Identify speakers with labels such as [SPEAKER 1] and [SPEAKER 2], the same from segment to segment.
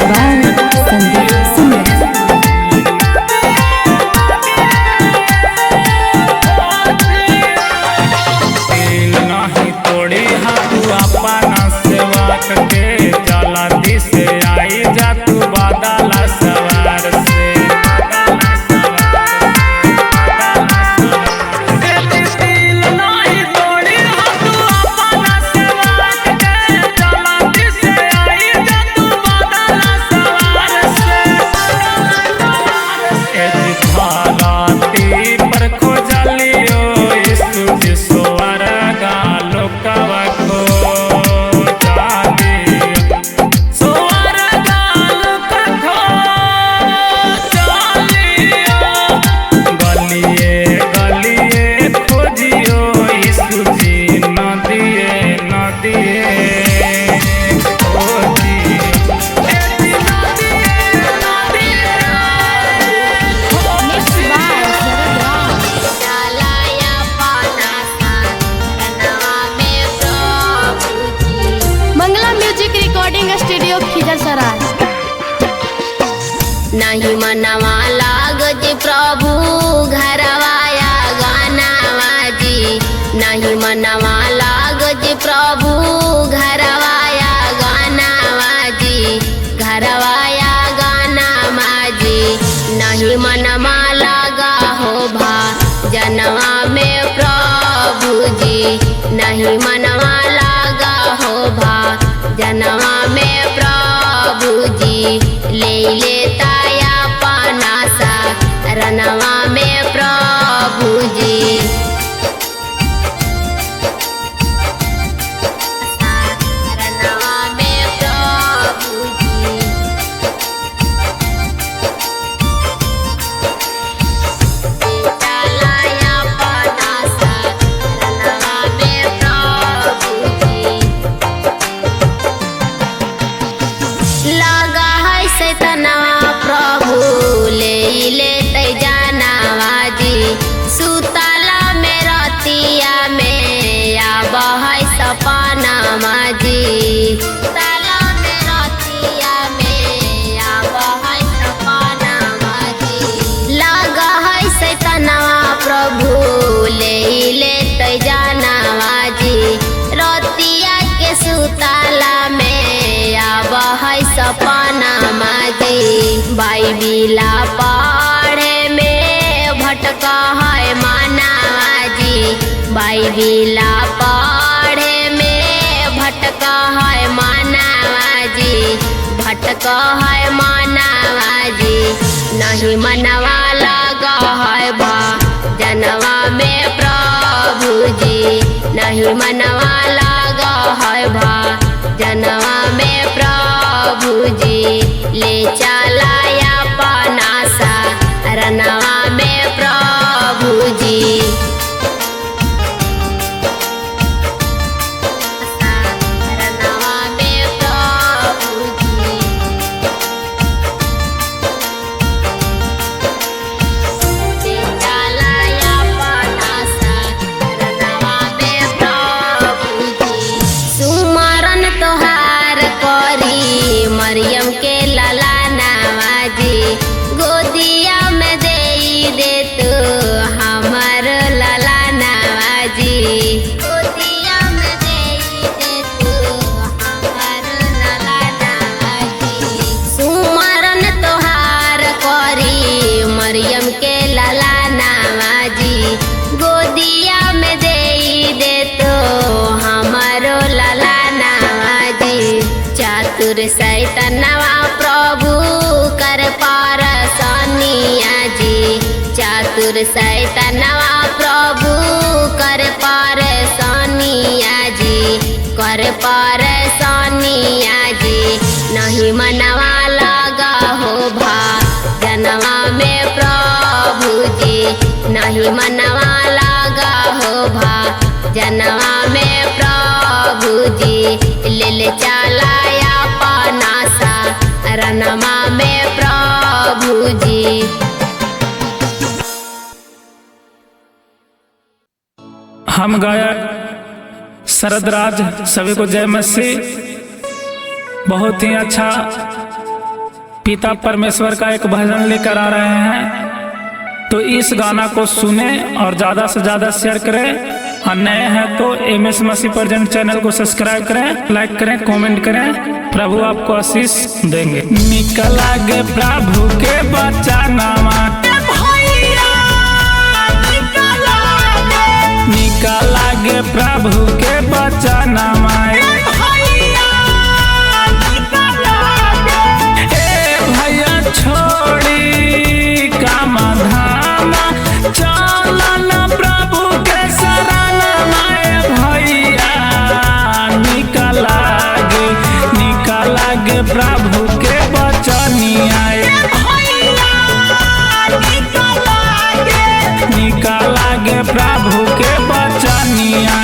[SPEAKER 1] Music by Sandeep सुंदर।
[SPEAKER 2] नहीं तोड़ी हाथ अपना सेवा के चला दिसे आई जा तू बादला सवार से नहीं तोड़ी हाथ अपना सेवा के चला दिसे आई जा तू बादला सवार से धाराती पर खोजलियो यीशु जी सोवर गालो कवा को जाली सोवर गालो कखो जालियो गलिए गलिए खोजियो यीशु जी नदिए नदिए
[SPEAKER 1] मंगला म्यूजिक रिकॉर्डिंग स्टूडियो खिजरसराय।
[SPEAKER 3] नहीं मनवा लाग जी प्रभु घरवाया गानावा जी, नहीं मनवा लाग जी प्रभु घरवाया गानावा जी, घरवाया गानावा जी, नहीं मनवा लगा हो भा जनवा में प्रभु जी, नहीं मनवा लगा हो भा जनवा में प्रभु जी, ले लेता या पानासा रनवा में प्रभु जी। रनवा में प्रभु जी, चला या पानासा रनवा में प्रभु जी, लगा है सैतनवा प्रभु ले लेते जानवा जी, सुतला में रतिया में आब है सपनावा जी, सुतला में रतिया में आब है सपनावा जी, लगा है सैतनवा प्रभु ले लेते जानवा जी, रतिया के सुतला में आब है सपनावा जी, बाइबिला पढ़े में भटका है मानवा जी, बाइबिला पढ़े में भटका है मानवा जी, भटका है मानवा जी, नहीं मनवा लगा है भा जनवा में प्रभु जी, नहीं मनवा लगा है भा जनवा में प्रभु जी, ले चला या पानासा रनवा में प्रभु जी। रनवा में प्रभु जी, ले चला या पानासा रनवा में प्रभु जी, सुमरन तोहार करी मरियम के लाला नवाजी, गोदिया में दे तू हमर लाला नवाजी, गोदिया में दे तू हमर लाला नवाजी, सुमरन तोहार करी मरियम के लाला नवाजी, गोदिया में दे तू हमरो लाला नवाजी, चातुर सैतनवा प्रभु कर पार सोनिया जी, चातुर सैतनवा प्रभु कर पार सोनिया जी, कर पार सोनिया जी, नहीं मनवा लगा हो भा जनवा में प्रभु जी, नहीं मनवा लगा हो भा जनवा में प्रभु जी, ले चला या पानासा रनवा में प्रभु जी।
[SPEAKER 2] हम गायक शरद राज, सभी को जय मसीह। बहुत ही अच्छा पिता परमेश्वर का एक भजन लेकर आ रहे हैं। तो इस गाना को सुने और ज़्यादा से ज़्यादा शेयर करें। और नए हैं तो MS मसीह प्रेजेंट चैनल को सब्सक्राइब करें, लाइक करें, कमेंट करें। प्रभु आपको आशीष देंगे। निकल आगे प्रभु के बचानामा, निकल आगे प्रभु के बचानामा। छोड़ी काम धाम चलन प्रभु के शरण में भैया। निकल आगे प्रभु के बचनिया, निकल आगे प्रभु के बचनिया।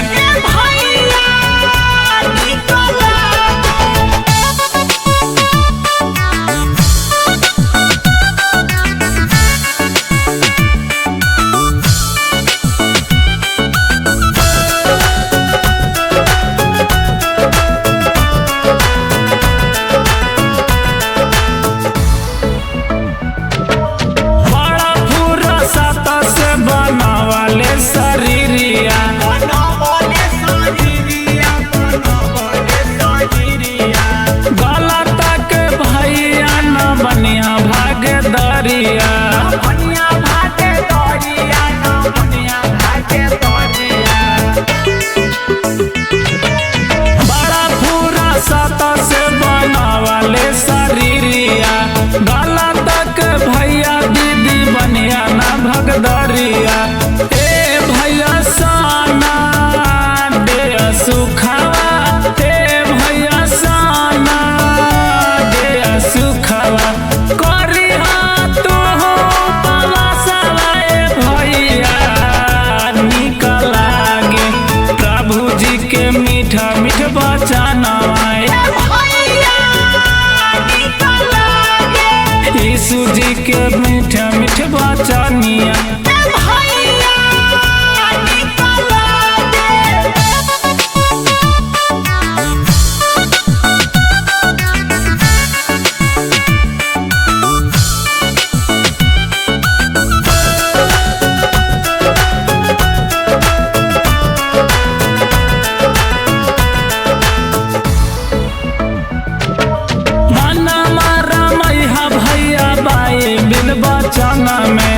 [SPEAKER 2] बड़ा पूरा सता से बनावाले शरीरिया। गला तक भैया दीदी बनिया ना भगदरिया। ए भैया साना दे सुखावा, ए भैया साना दे सुखावा। करी तू पवासवा ए भैया। निकल आगे प्रभु जी के मीठा मीठ बचनवा। यीशु जी के मीठा मीठ बचनिया। बचन में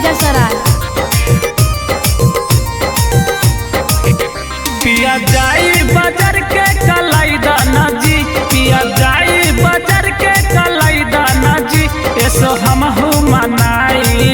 [SPEAKER 1] खिजरसराय।
[SPEAKER 2] पिया जाई बाजार के कलाई दाना जी, पिया जाई बाजार के कलाई दाना जी, ऐसो हमहू मनाई।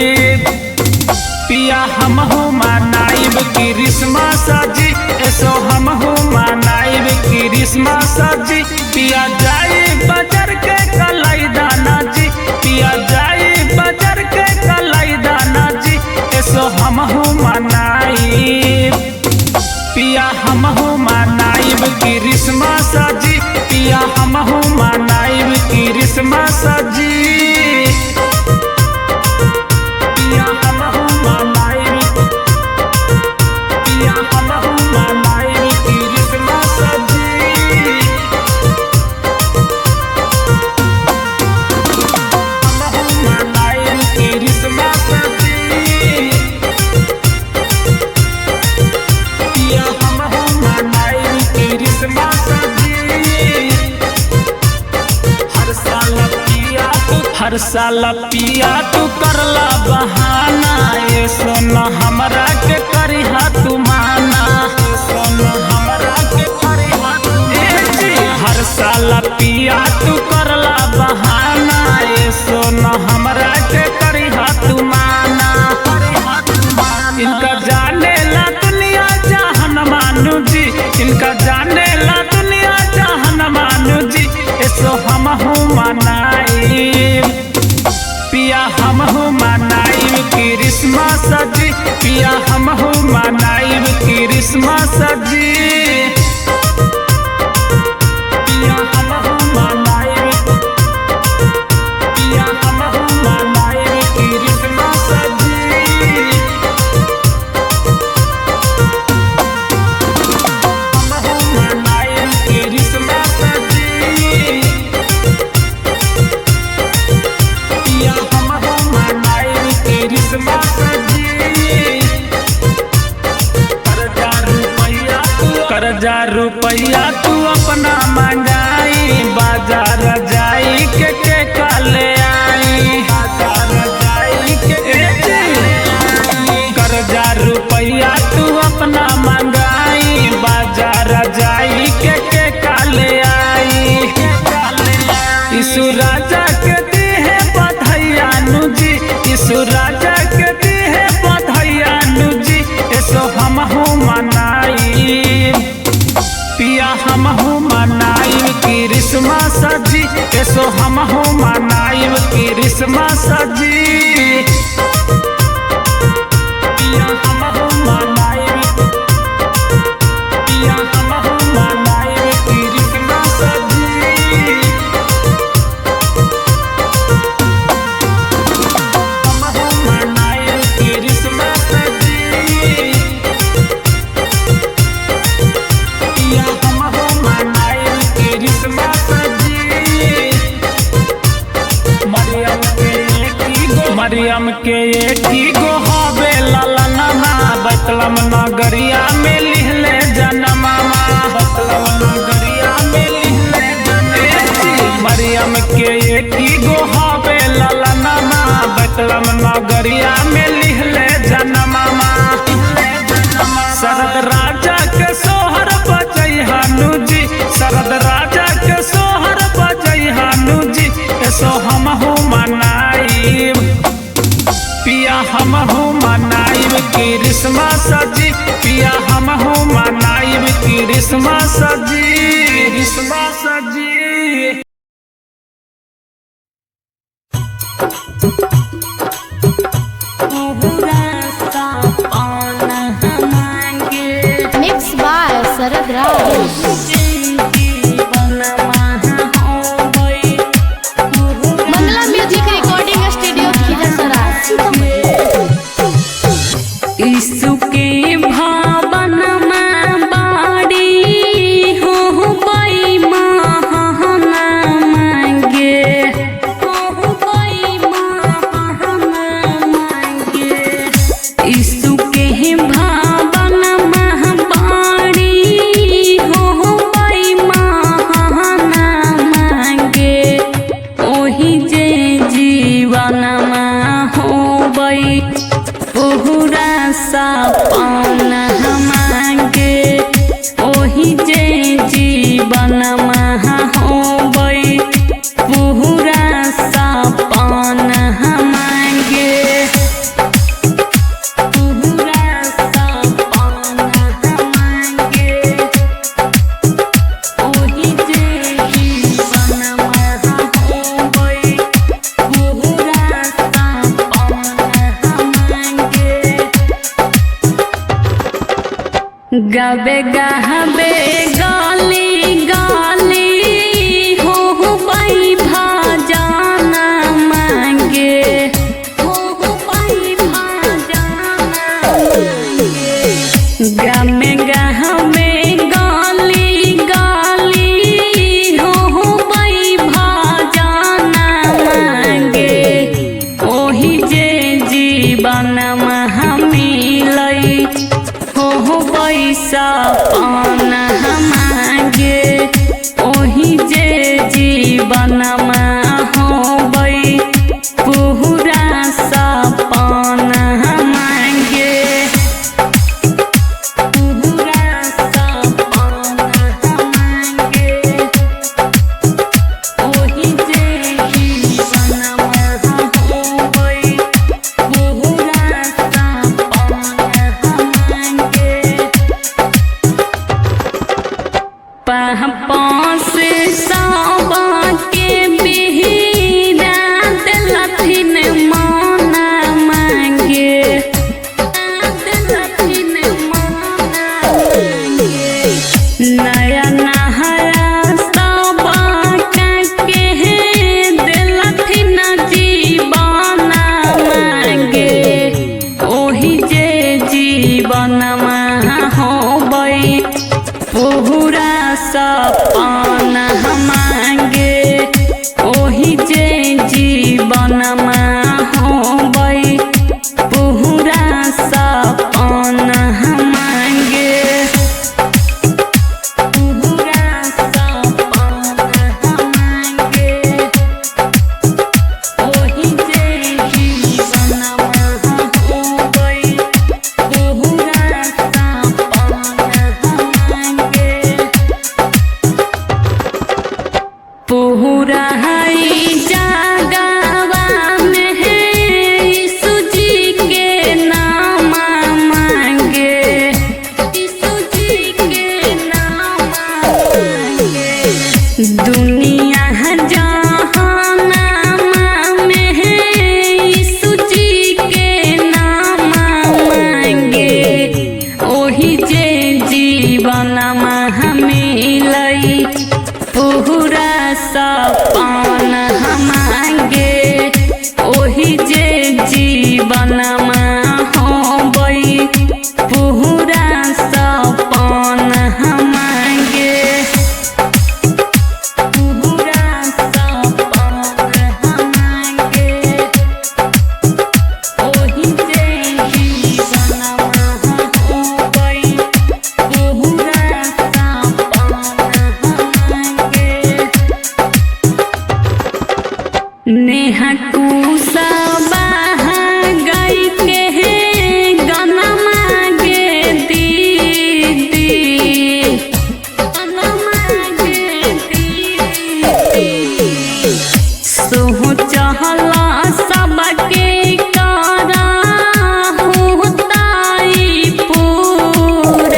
[SPEAKER 2] पिया हमहू मनाइब क्रिसमस जी, ऐसो हमहू मनाइब क्रिसमस जी। पिया जाई बाजार के कलाई दाना जी, पिया जाई बाजार के कलाई दाना जी, ऐसो हमहू मनाइब। पिया हमहू मनाइब क्रिसमस जी, पिया हमहू मनाइब क्रिसमस जी। पिया हमहू मनाइब, पिया हमहू मनाइब क्रिसमस जी। हमहू मनाइब क्रिसमस जी। पिया हमहू मनाइब क्रिसमस जी। हर साल पिया तू करला बहाना, ये सोना हमरा के करिहा तू माना, सोना हमरा के करिहा तू। हर साल पिया तू करला बहाना, ये सोना हमरा के करिहा तू माना। इनका जाने ला दुनिया जहान मानू जी, इनका जाने ला दुनिया जहान मानू जी, ऐसो हमहू मनाइब। पिया हमहू मनाइब क्रिसमस जी, पिया हमहू मनाइब क्रिसमस जी। पिया हमहू मनाइब, पिया हमहू मनाइब क्रिसमस जी। हमहू मनाइब क्रिसमस जी। पिया हमहू मनाइब क्रिसमस जी। कर्जा रुपया तू अपना मंगाई, बाजार जाई के काले आई, बाजार जाई के। कर्जा रुपया तू अपना मंगाई, बाजार जाई के काले आई। यीशु राजा के दी है बधाइया नु जी, यीशु राजा के दी है बधाइया नु जी, ऐसो हमहू मनाइब। पिया हमहू मनाइब क्रिसमस जी, ऐसो हमहू मनाइब क्रिसमस जी। पिया हमहू मनाइब, पिया हमहू मनाइब क्रिसमस जी। हमहू मनाइब क्रिसमस जी। पिया हमहू मनाइब क्रिसमस जी। मरियम के एक गो हवे ललनमा, बतलम नगरिया में लिहले जनमा, बतलम नगरिया में लिहले जनमा। मरियम के एक गो हवे ललनमा, बतलम नगरिया में लिहले जनमा। शरद राजा के सोहर बजै हानु जी, शरद राजा के सोहर बजै हानु जी, ऐसो हमहू मनाइब। पिया हमहू मनाइब क्रिसमस जी, पिया हमहू मनाइब Christmas ji, Christmas ji.
[SPEAKER 1] Mix by Sharad Raj. Mangala music recording studio Khizarsarai.
[SPEAKER 4] Yeshu के भावन में बाड़ी हो बई महाना मांगे, हो बई महाना मांगे। यीशु के भावन में बाड़ी हो बई महाना मांगे, ओही जे जीवन में हो बई सपना मांगे ओही जे जीवन होबै पूरा सपना मांगे पूरा सपना मांगे ओही जे जीवन होबै पूरा सपना मांगे गावे गावे गाली गाली हो पाई भजना मांगे हो पाई भजना मांगे गामे गावे गाली गाली हो पाई भजना मांगे ओही जे जीवन मिलै हो पैसा पाना मांगे ओही जे जीवन होबै पूरा सपना मांगे पूरा सपना मांगे ओही जे जीवन होबै पूरा सपना मांगे पास साबा के बिहरा दिलथिन माना मांगे दिलथिन माना मांगे नया नया साबा के दिलथिन जीवन मांगे ओही जे जीवन होबै पूरा सपना मांगे ओही जे जीवन होबै पूरा सपना मांगे पूरा सपना मांगे ओही जे जीवन होबै पूरा सपना मांगे पूरा जगवा में यीशु जी के नाम मांगे यीशु जी के नाम मांगे दुनिया जहान में यीशु जी के नाम मांगे ओही जे जीवन मिलै पूरा सपना मांगे ओही जे जीवन होबै पूरा सपना मांगे पूरा सपना मांगे ओही जे जीवन होबै पूरा सपना मांगे नेहा कुसबा गई के गाना मांगे दीदी गाना मांगे दीदी सोह चहला सबके करा होताई पूरांगे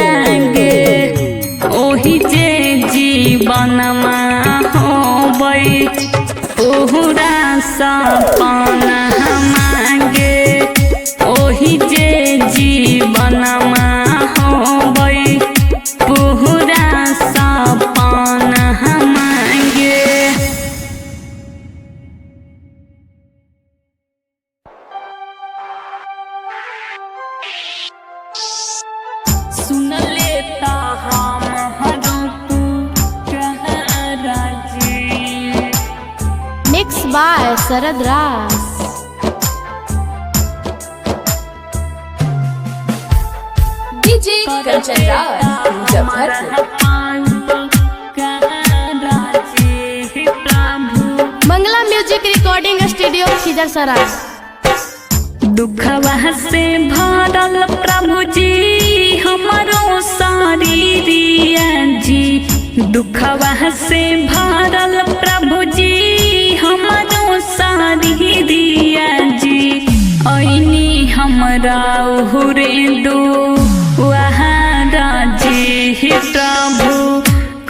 [SPEAKER 4] ओही जे जीवन होबै पूरा सपना मांगे ओही जे जीवन होबै पूरा सपना मांगे सुन लेता हम
[SPEAKER 1] Mixed by Sarad Raj.
[SPEAKER 5] DJ Kanchan Raj, Muzaffarpur.
[SPEAKER 1] Mangala Music Recording Studio, Khizar Sarai.
[SPEAKER 4] दुखवा से भरल प्रभु जी हमारो शरीरिया जी, दुखवा से भरल प्रभु जी हमारो शरीरिया जी। ऐनी हमरा उहुरे दो वहारा जी प्रभु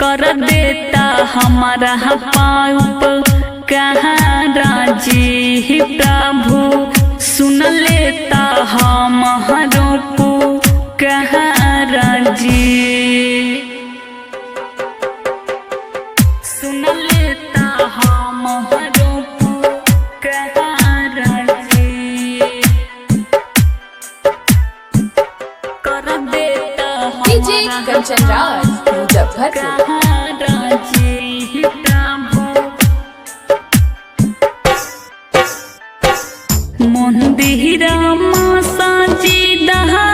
[SPEAKER 4] कर देता हमारा पाउप कहाँ राजी प्रभु सुन लेता हमारो को कहाँ राजी, सुन लेता हमारो को कहाँ राजी, कर देता
[SPEAKER 5] डीजे कंचन राज मुजफ्फरपुर।
[SPEAKER 4] मंदिरा साजी दहा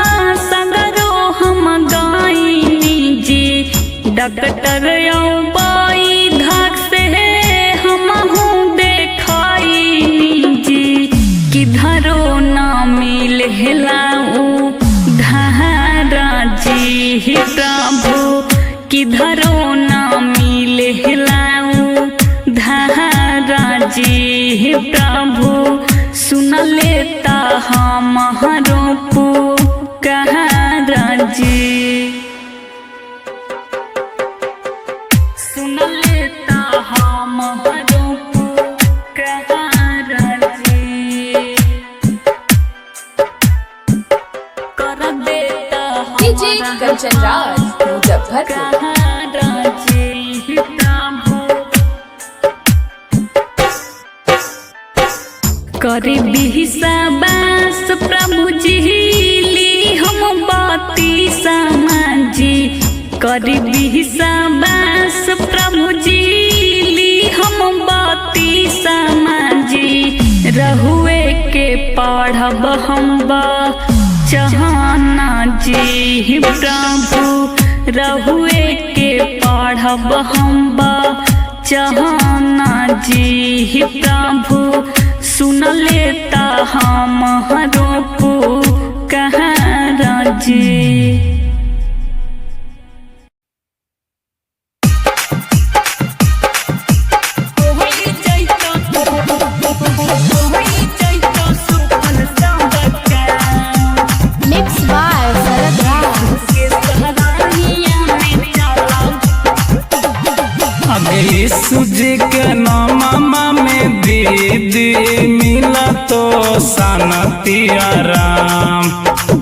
[SPEAKER 4] सगरो हम गायनी जी, डॉक्टर बाई धाक से हमहू देखाई जी, किधरो ना मिल हिलाऊ धारा जी प्रभु, किधरो ना मिल हिलाऊ धारा जी प्रभु सुन लेता हमारो पुकार जी, सुन लेता हमारो पुकार जी, कर देता
[SPEAKER 5] डीजे कंचन राज मुजफ्फरपुर।
[SPEAKER 4] करे बिहसाबास प्रभु जी ली हम बाती समाजी, करे बिहसाबास प्रभु जी ली हम बाती समाजी, रहुए के पढ़ब हम चहाना जी प्रभु, रहुए के पढ़ब हम चहाना जी प्रभु सुन लेता हमारो पुकार जी।
[SPEAKER 1] Mixed by Sarad Raj.
[SPEAKER 2] अगे सूजी के नामा में दीदी मिला तो सनतिया राम,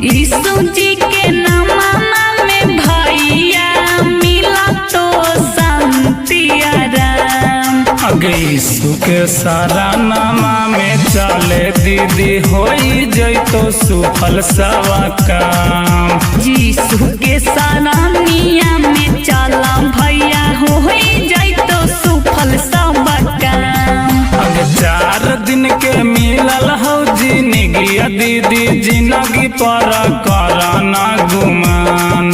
[SPEAKER 4] यीशु जी के नामा में भैया मिला तो शांतिया राम,
[SPEAKER 2] अगे यीशु के सारा नामा में चले दीदी होई जैतो सुफल सवा काम,
[SPEAKER 4] यीशु के सारा निया में चला भैया होई जैतो सुफल सब काम।
[SPEAKER 2] अगे 4 दिन के मिलल हो जिंदगी दीदी जिंदगी पर करना गुमान,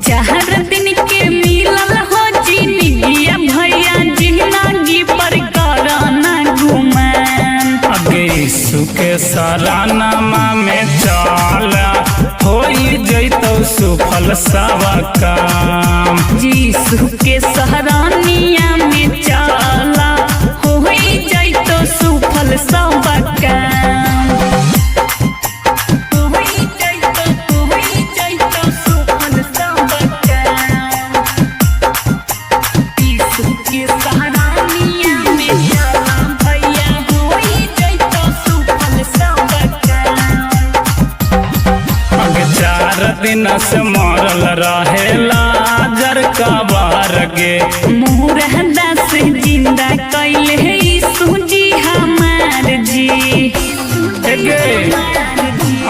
[SPEAKER 4] 4 दिन के मिलल हो जिंदगी भैया जिंदगी पर करना गुमान,
[SPEAKER 2] अगे यीशु के सारा नामा में चला होई जैतो सुफल सब काम,
[SPEAKER 4] यीशु के सहरानिया में चला होई जैतो सुफल सब काम, होई जैतो सुफल सब काम, यीशु के सहरानिया में चला भैया होई जैतो सुफल सब काम।
[SPEAKER 2] अगे 4 दिन से मरल रहेला जर का बार गे,
[SPEAKER 4] मुरहदा से जिंदा कैले यीशु जी हमार जी,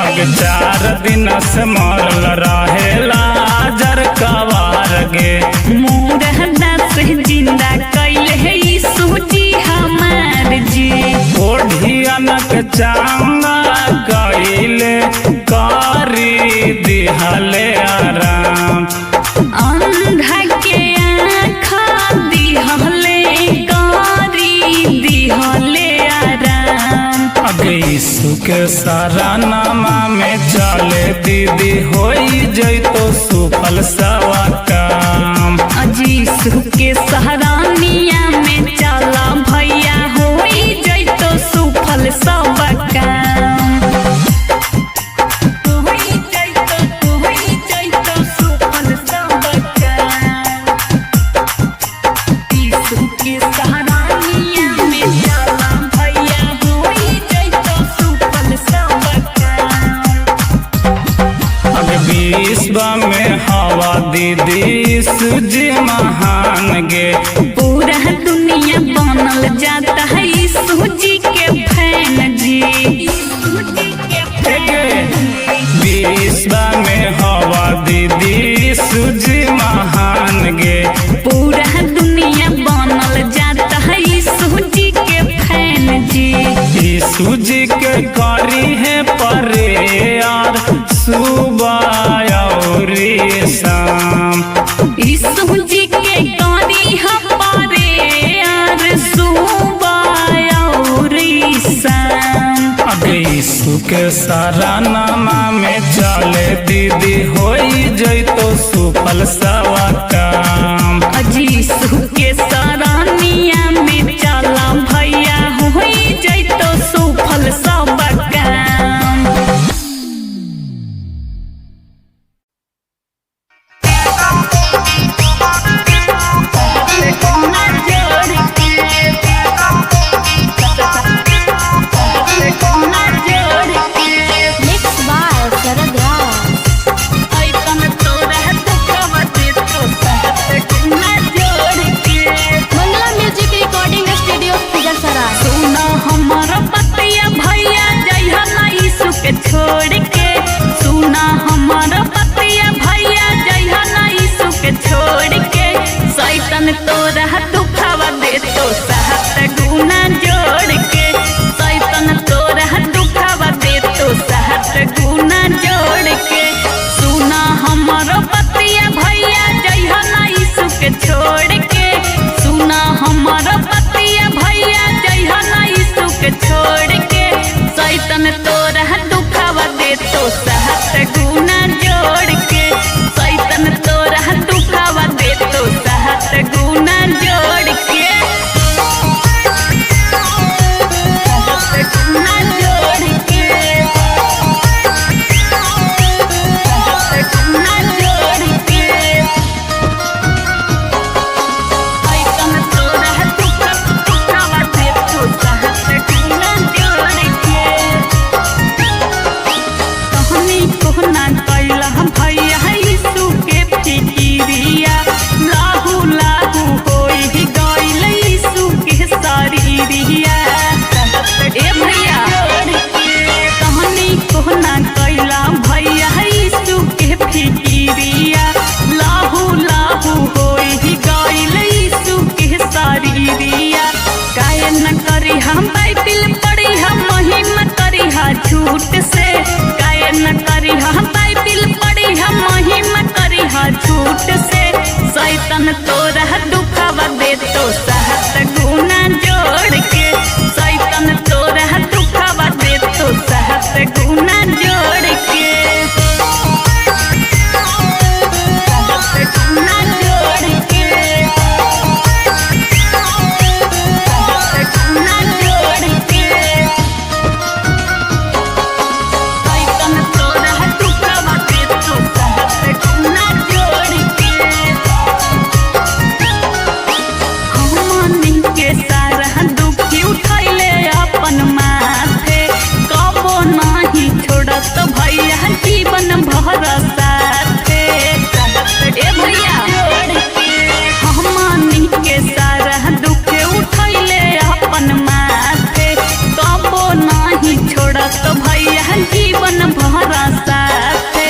[SPEAKER 2] अगे 4 दिन से मरल रहेला जर का बार गे,
[SPEAKER 4] मुरहदा से जिंदा कैले यीशु जी हमार जी,
[SPEAKER 2] ओढ़ियनक चांगा गईले कारी दिहले आराम,
[SPEAKER 4] अंधा के आँखा दिहले कारी दिहले आराम,
[SPEAKER 2] अगे यीशु के सारा नामा में चले दीदी होई जैतो सुफल सवा काम।
[SPEAKER 4] यीशु के सहरानिया में चला भैया होई जैतो सुफल सब काम। होई जैतो सुफल सब काम। यीशु के सहरानिया में चला भैया होई जैतो सुफल सब काम।
[SPEAKER 2] अब विश्व में हवा दीदी सूजी महान गे।
[SPEAKER 4] पूरा दुनिया बनल जाता है यीशु जी के फैन जी।
[SPEAKER 2] विश्व में हवा दीदी सूजी महान गे।
[SPEAKER 4] पूरा दुनिया बनल जाता है यीशु जी के फैन जी।
[SPEAKER 2] यीशु जी के करी है परे यार सुबह और शाम।
[SPEAKER 4] यीशु जी के करी हमारे यार सुबह और शाम।
[SPEAKER 2] अब यीशु के सारा नामा में चले दीदी होई जैतो सुफल सवा काम।
[SPEAKER 4] यीशु के सरानिया में चला भैया होई जैतो सुफल सब काम।
[SPEAKER 1] Mixed by Sarad Raj. Mangala music recording studio Khizarsarai.
[SPEAKER 4] सुना हमारा पतिया भैया जइहा ना यीशु के छोड़ के। सुना हमारा पतिया भैया जइहा ना यीशु के छोड़ के। शैतान तोरा दुखावा दे तो 7 गुना जोड़ के। शैतान तोरा दुखावा दे तो 7 गुना जोड़ के। सुना हमारा पतिया भैया जइहा ना यीशु के छोड़ के। सुना हमारा पतिया भैया जइहा ना यीशु के छोड़ के। शैतान तोरा दुखावा दे तो 7 गुना जोड़ के। शैतान तोरा दुखावा दे तो 7 गुना जोड़ के। 7 गुना जोड़ के। 7 गुना जोड़ के। शैतान तोरा दुखावा दे तो 7 गुना जोड़ के। कहनी कोहना कैला भैया यीशु के फिकिरिया। लाहू लाहू होई गइल यीशु के शरीरिया। ए भैया कहनी कोहना कैला भैया यीशु के फिकिरिया। लाहू लाहू होई गइल यीशु के शरीरिया। काहे न करी हम बाइबिल पढ़ी हम महिमा करी हा झूठ से। काहे न करी हम बाइबिल पढ़ी हम महिमा करी हा झूठ से। शैतान तोरा दुखावा दे तो 7 गुना जोड़ के। शैतान तोरा दुखावा दे तो 7 गुना जोड़ के। 7 गुना जोड़ के। 7 गुना जोड़ के। शैतान तोरा दुखावा दे तो 7 गुना जोड़ के। हमनी के सारा दुखी उठैले अपन माथे। कबो नाही छोड़त भैया जीवन भर साथे। ए भैया हमनी के सारा दुख उठैले अपन माथे। कबो नाही छोड़त भैया जीवन भर साथे।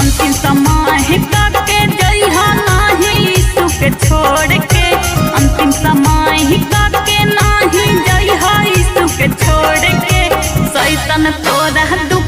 [SPEAKER 4] अंतिम समय काके जइहा नाही यीशु के छोड़ के। अंतिम समय काके नाही जइहा यीशु के छोड़ के। शैतान तोरा दुख